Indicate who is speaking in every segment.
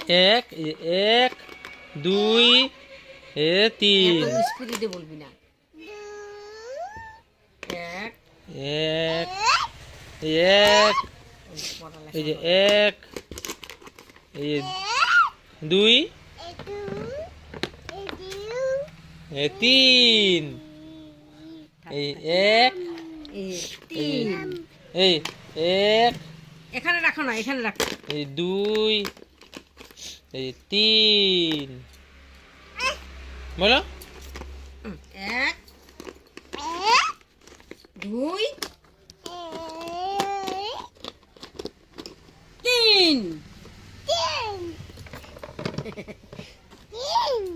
Speaker 1: এক এক দুই তিন
Speaker 2: স্পিডে বলবি না এক
Speaker 1: এক এক এই যে এক এই যে দুই তিন এই এক
Speaker 2: তিন
Speaker 1: এই এক
Speaker 2: এখানে রাখো না এখানে রাখো
Speaker 1: এই দুই এই তিন বলো
Speaker 2: এক দুই তিন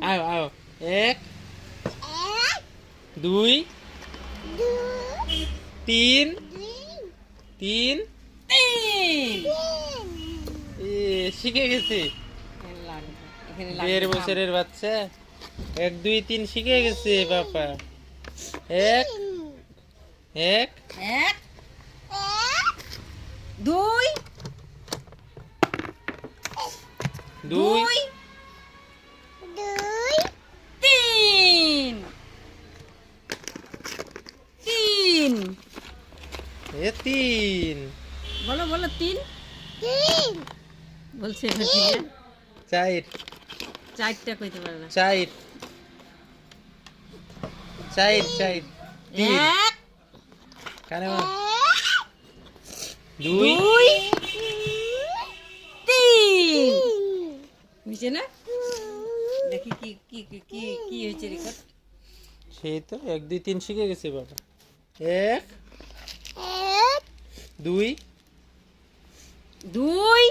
Speaker 1: আও আও এক দুই তিন তিন
Speaker 2: তিন
Speaker 1: শিখে গেছে দেড় বছরের বাচ্চা এক দুই তিন শিখে গেছে বাবা এক এক
Speaker 2: এক দুই
Speaker 1: দুই
Speaker 2: তিন তিন
Speaker 1: তিন
Speaker 2: বলো বলো তিন বলছে
Speaker 1: চার
Speaker 2: চারটা কইতে পারে না
Speaker 1: চার চার চার তিন
Speaker 2: এক
Speaker 1: কানে দুই
Speaker 2: দুই তিন বুঝছে না দেখি কি কি কি কি হয়েছে রেকর্ড
Speaker 1: সেই তো এক দুই তিন শিখে গেছে বাবা এক দুই
Speaker 2: দুই